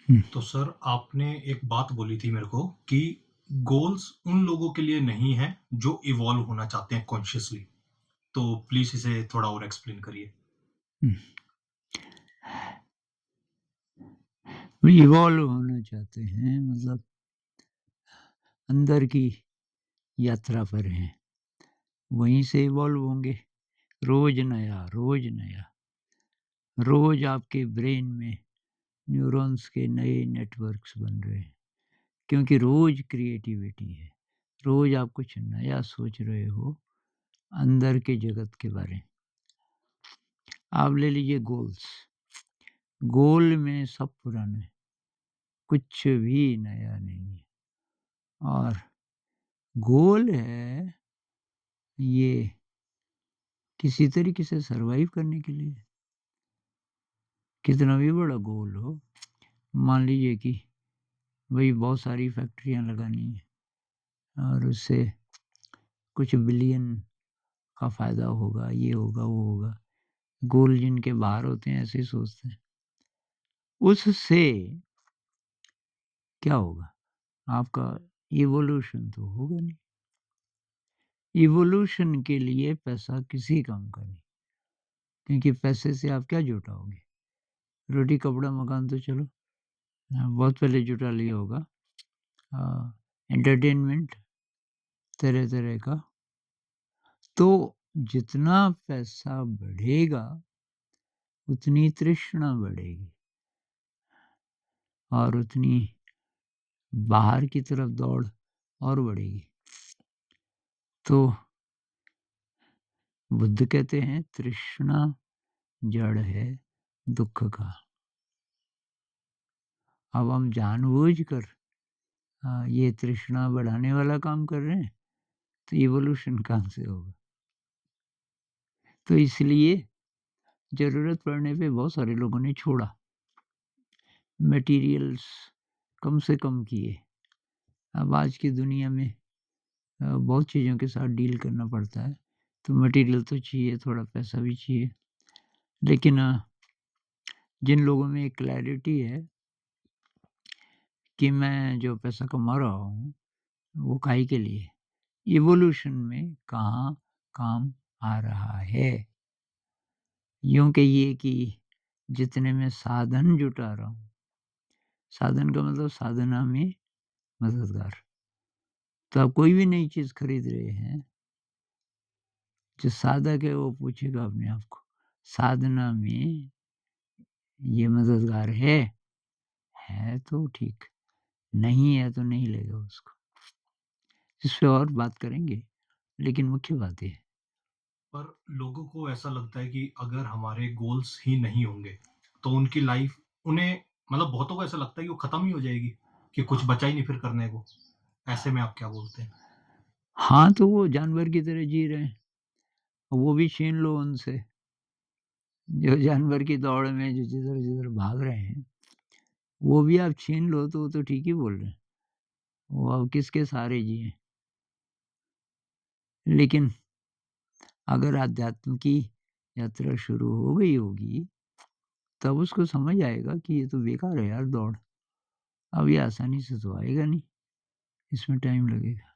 हुँ, तो सर आपने एक बात बोली थी मेरे को कि गोल्स उन लोगों के लिए नहीं है जो इवॉल्व होना चाहते हैं कॉन्शियसली। तो प्लीज़ इसे थोड़ा और एक्सप्लेन करिए। हुँ। वो इवॉल्व होना चाहते हैं मतलब अंदर की यात्रा पर हैं, वहीं से इवॉल्व होंगे। रोज़ नया, रोज़ नया। रोज़ आपके ब्रेन में न्यूरॉन्स के नए नेटवर्क्स बन रहे हैं, क्योंकि रोज़ क्रिएटिविटी है। रोज़ आप कुछ नया सोच रहे हो अंदर के जगत के बारे में। आप ले लीजिए गोल्स, गोल में सब पुराना है, कुछ भी नया नहीं है और गोल है ये किसी तरीके से सर्वाइव करने के लिए। कितना भी बड़ा गोल हो, मान लीजिए कि भई बहुत सारी फैक्ट्रियाँ लगानी है और उससे कुछ बिलियन का फ़ायदा होगा, ये होगा, वो होगा। गोल जिनके बाहर होते हैं ऐसे ही सोचते हैं। उससे क्या होगा? आपका इवोल्यूशन तो होगा नहीं। इवोल्यूशन के लिए पैसा किसी काम का नहीं, क्योंकि पैसे से आप क्या जुटाओगे? रोटी, कपड़ा, मकान तो चलो बहुत पहले जुटा लिया होगा। एंटरटेनमेंट तरह-तरह का। तो जितना पैसा बढ़ेगा, उतनी तृष्णा बढ़ेगी और उतनी बाहर की तरफ दौड़ और बढ़ेगी। तो बुद्ध कहते हैं तृष्णा जड़ है दुःख का। अब हम जानबूझकर ये तृष्णा बढ़ाने वाला काम कर रहे हैं, तो इवोल्यूशन कहाँ से होगा? तो इसलिए ज़रूरत पड़ने पे बहुत सारे लोगों ने छोड़ा, मटेरियल्स कम से कम किए। अब आज की दुनिया में बहुत चीज़ों के साथ डील करना पड़ता है, तो मटेरियल तो चाहिए, थोड़ा पैसा भी चाहिए। लेकिन जिन लोगों में एक क्लैरिटी है कि मैं जो पैसा कमा रहा हूँ, वो काहे के लिए? इवोल्यूशन में कहाँ काम आ रहा है? यूँ कहिए कि जितने मैं साधन जुटा रहा हूँ, साधन का मतलब साधना में मददगार। तो आप कोई भी नई चीज़ खरीद रहे हैं, जो साधक है वो पूछेगा अपने आप को, साधना में ये मददगार है? है तो ठीक, नहीं है तो नहीं लेगा उसको। इस पे और बात करेंगे, लेकिन मुख्य बात ये है। पर लोगों को ऐसा लगता है कि अगर हमारे गोल्स ही नहीं होंगे, तो उनकी लाइफ़ उन्हें मतलब बहुतों को ऐसा लगता है कि वो खत्म ही हो जाएगी, कि कुछ बचा ही नहीं फिर करने को। ऐसे में आप क्या बोलते हैं? हाँ, तो वो जानवर की तरह जी रहे हैं, वो भी छीन लो उनसे। जो जानवर की दौड़ में जो जिधर-जिधर भाग रहे हैं, वो भी आप छीन लो तो वो तो ठीक ही बोल रहे हैं। वो अब किसके सहारे जिएँ? लेकिन अगर अध्यात्म की यात्रा शुरू हो गई होगी, तब उसको समझ आएगा कि ये तो बेकार है यार दौड़। अब ये आसानी से तो आएगा नहीं, इसमें टाइम लगेगा।